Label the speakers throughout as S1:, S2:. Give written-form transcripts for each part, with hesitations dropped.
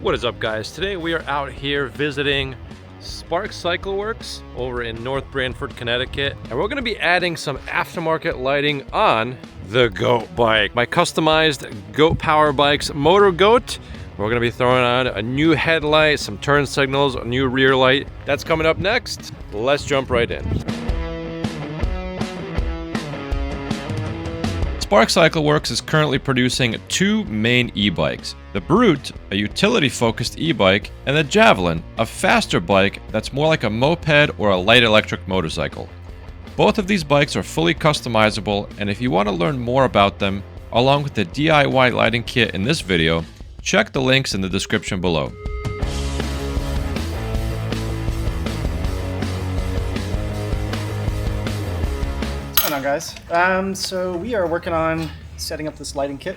S1: What is up, guys? Today we are out here visiting Spark Cycle Works over in North Branford, Connecticut, and we're going to be adding some aftermarket lighting on the Goat bike, my customized Goat Power Bikes Motor Goat. We're going to be throwing on a new headlight, some turn signals, a new rear light. That's coming up next. Let's jump right in. Spark Cycle Works is currently producing two main e-bikes. The Brute, a utility-focused e-bike, and the Javelin, a faster bike that's more like a moped or a light electric motorcycle. Both of these bikes are fully customizable, and if you want to learn more about them, along with the DIY lighting kit in this video, check the links in the description below.
S2: What's going on, guys? So we are working on setting up this lighting kit.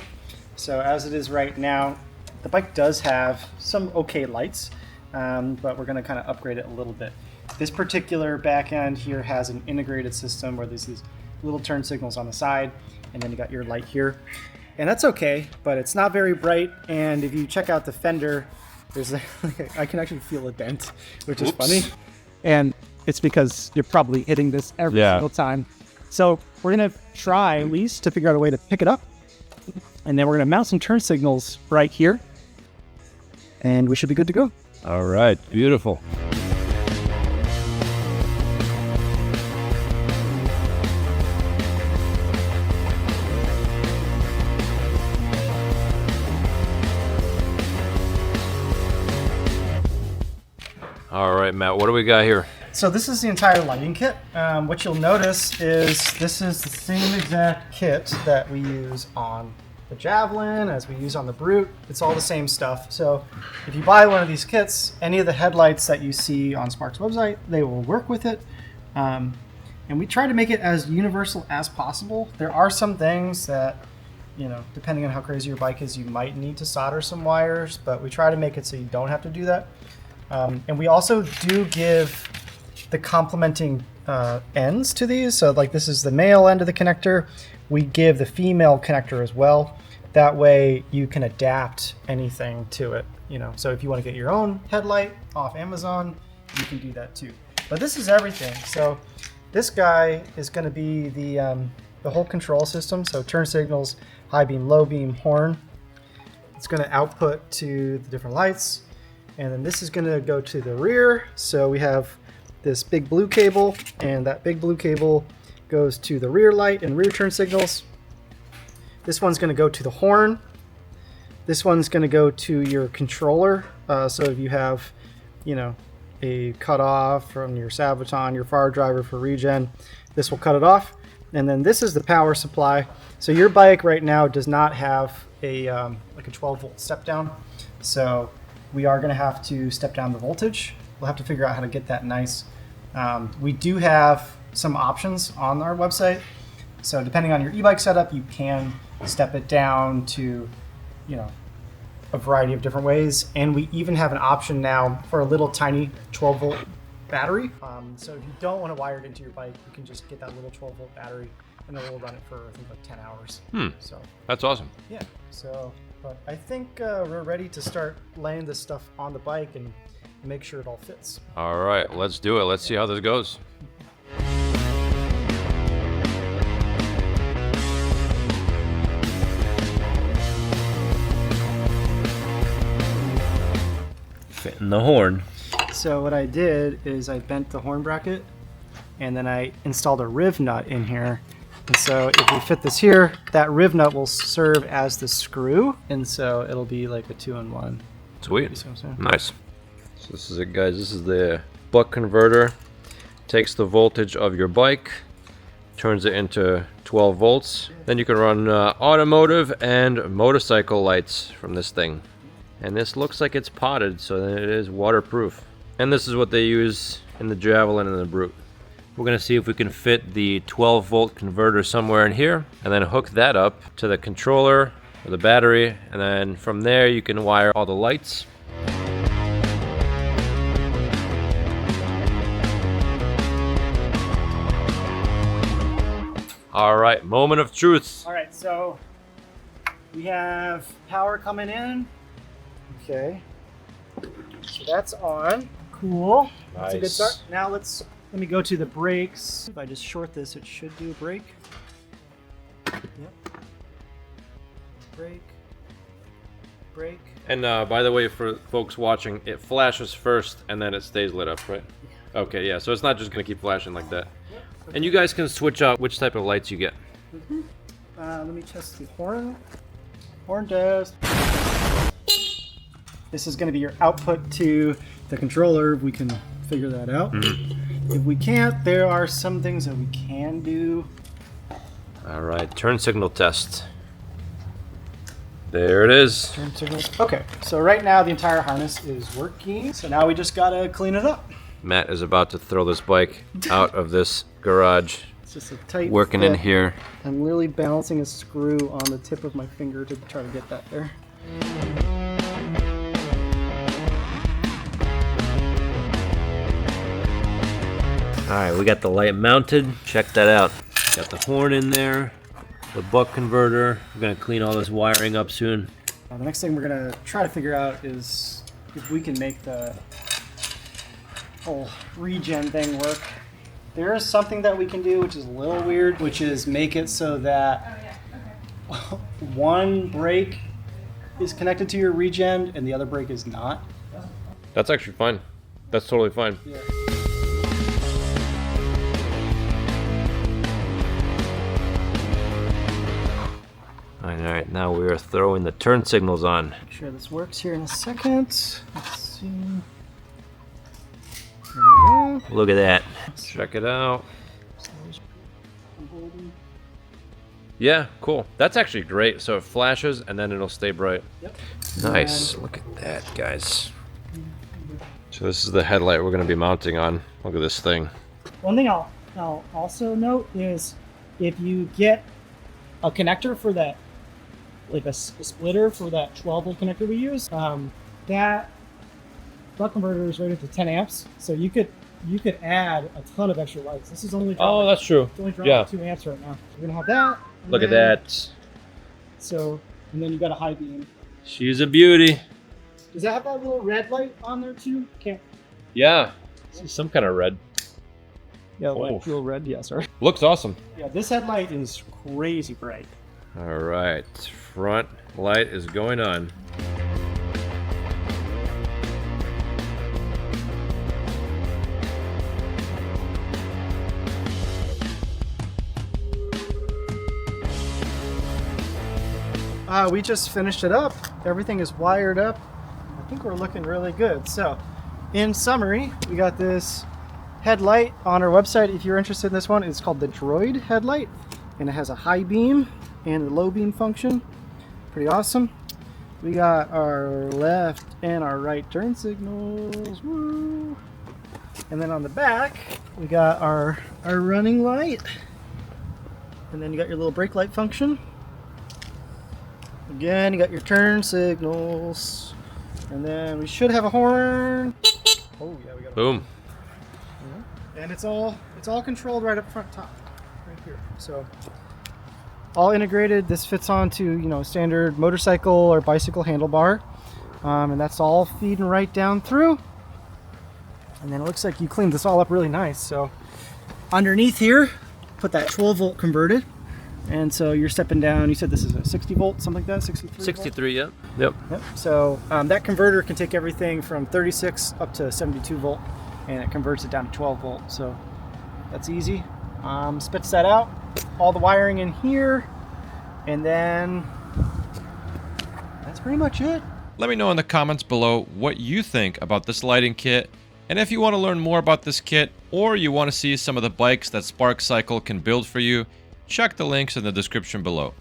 S2: So as it is right now, the bike does have some okay lights, but we're going to kind of upgrade it a little bit. This particular back end here has an integrated system where there's these little turn signals on the side, and then you got your light here. And that's okay, but it's not very bright, and if you check out the fender, there's I can actually feel a dent, which is funny. And it's because you're probably hitting this every single time. So we're going to try at least to figure out a way to pick it up. And then we're going to mount some turn signals right here. And we should be good to go.
S3: All right, beautiful.
S1: All right, Matt, what do we got here?
S2: So this is the entire lighting kit. What you'll notice is this is the same exact kit that we use on the Javelin as we use on the Brute. It's all the same stuff. So if you buy one of these kits, any of the headlights that you see on Spark's website, they will work with it. And we try to make it as universal as possible. There are some things that, you know, depending on how crazy your bike is, you might need to solder some wires, but we try to make it so you don't have to do that. And we also do give the complementing ends to these. So like this is the male end of the connector. We give the female connector as well. That way you can adapt anything to it, you know. So if you want to get your own headlight off Amazon, you can do that too. But this is everything. So this guy is going to be the whole control system. So turn signals, high beam, low beam, horn. It's going to output to the different lights. And then this is going to go to the rear. So we have this big blue cable, and that big blue cable goes to the rear light and rear turn signals. This one's going to go to the horn. This one's going to go to your controller. So if you have, you know, a cutoff from your Sabaton, your far driver for regen, this will cut it off. And then this is the power supply. So your bike right now does not have a like a 12 volt step down. So we are going to have to step down the voltage. We'll have to figure out how to get that nice. We do have some options on our website. So depending on your e-bike setup, you can step it down to, you know, a variety of different ways. And we even have an option now for a little tiny 12 volt battery. So if you don't want to wire it into your bike, you can just get that little 12 volt battery and then we'll run it for, I think, like 10 hours. So
S1: That's awesome.
S2: yeah, so, but I think we're ready to start laying this stuff on the bike and make sure it all fits.
S1: All right, let's do it. Let's see how this goes.
S3: Fitting the horn.
S2: So what I did is I bent the horn bracket and then I installed a riv nut in here. And so if we fit this here, that riv nut will serve as the screw. And so it'll be like a 2-in-1.
S1: Sweet.
S2: So
S1: Nice. So this is it, guys. This is the buck converter. Takes the voltage of your bike, turns it into 12 volts. Then you can run automotive and motorcycle lights from this thing. And this looks like it's potted, so then it is waterproof. And this is what they use in the Javelin and the Brute. We're gonna see if we can fit the 12 volt converter somewhere in here and then hook that up to the controller or the battery. And then from there you can wire all the lights. All right, moment of truth.
S2: All right, so we have power coming in. Okay. So that's on. Cool. That's a good
S1: Nice.
S2: start. Now let me go to the brakes. If I just short this, it should do a brake. Yep. Brake. Brake.
S1: And by the way, for folks watching, it flashes first and then it stays lit up, right? Okay, yeah, so it's not just gonna keep flashing like that. And you guys can switch out which type of lights you get.
S2: Let me test the horn. Horn test. This is going to be your output to the controller. If we can figure that out. If we can't, there are some things that we can do.
S1: All right, turn signal test. There it is.
S2: Turn signals. Okay, so right now the entire harness is working. So now we just gotta clean it up.
S1: Matt is about to throw this bike out of this garage.
S2: It's just a tight
S1: Working in
S2: fit.
S1: here.
S2: I'm really balancing a screw on the tip of my finger to try to get that there.
S3: All right, we got the light mounted. Check that out. Got the horn in there, the buck converter. We're gonna clean all this wiring up soon.
S2: The next thing we're gonna try to figure out is if we can make the whole regen thing work. There is something that we can do which is a little weird, which is make it so that one brake is connected to your regen and the other brake is not.
S1: That's actually fine. That's totally fine.
S2: Yeah.
S3: All right, now we are throwing the turn signals on.
S2: Make sure this works here in a second. Let's see. There we go.
S3: Look at that.
S1: Check it out. Yeah, cool. That's actually great. So it flashes and then it'll stay bright.
S2: Yep.
S1: Nice. Look at that, guys. So this is the headlight we're going to be mounting on. Look at this thing.
S2: One thing I'll also note is if you get a connector for that, like a splitter for that 12-volt connector we use, that buck converter is rated to 10 amps, so you could add a ton of extra lights. This is only
S1: Oh, that's true.
S2: it's only drawing
S1: Yeah.
S2: 2 amps right now. We're gonna have that. and
S1: Look at
S2: then-
S1: that.
S2: So, and then you got a high beam.
S3: She's a beauty.
S2: Does that have that little red light on there too? Can't.
S1: Yeah. See some kind of red.
S2: Yeah,
S1: Oh.
S2: fuel red. Yeah, sorry.
S1: Looks awesome.
S2: Yeah, this headlight is crazy bright.
S1: All right. Front light is going on.
S2: We just finished it up. Everything is wired up. I think we're looking really good. So, in summary, we got this headlight on our website. If you're interested in this one, it's called the Droid headlight, and it has a high beam and a low beam function. Pretty awesome. We got our left and our right turn signals. Woo! And then on the back, we got our running light. And then you got your little brake light function. Again, you got your turn signals. And then we should have a horn. Oh yeah, we got a
S1: Boom.
S2: and it's all controlled right up front top, right here. So all integrated. This fits onto standard motorcycle or bicycle handlebar, and that's all feeding right down through. And then it looks like you cleaned this all up really nice. So underneath here, put that 12-volt converted, and so you're stepping down. You said this is a 60 volt, something like that, 63.
S3: 63, yep.
S1: Yep.
S2: Yep. So that converter can take everything from 36 up to 72 volt, and it converts it down to 12 volt. So that's easy. Spits that out. All the wiring in here, and then that's pretty much it.
S1: Let me know in the comments below what you think about this lighting kit. And if you want to learn more about this kit, or you want to see some of the bikes that Spark Cycle can build for you, check the links in the description below.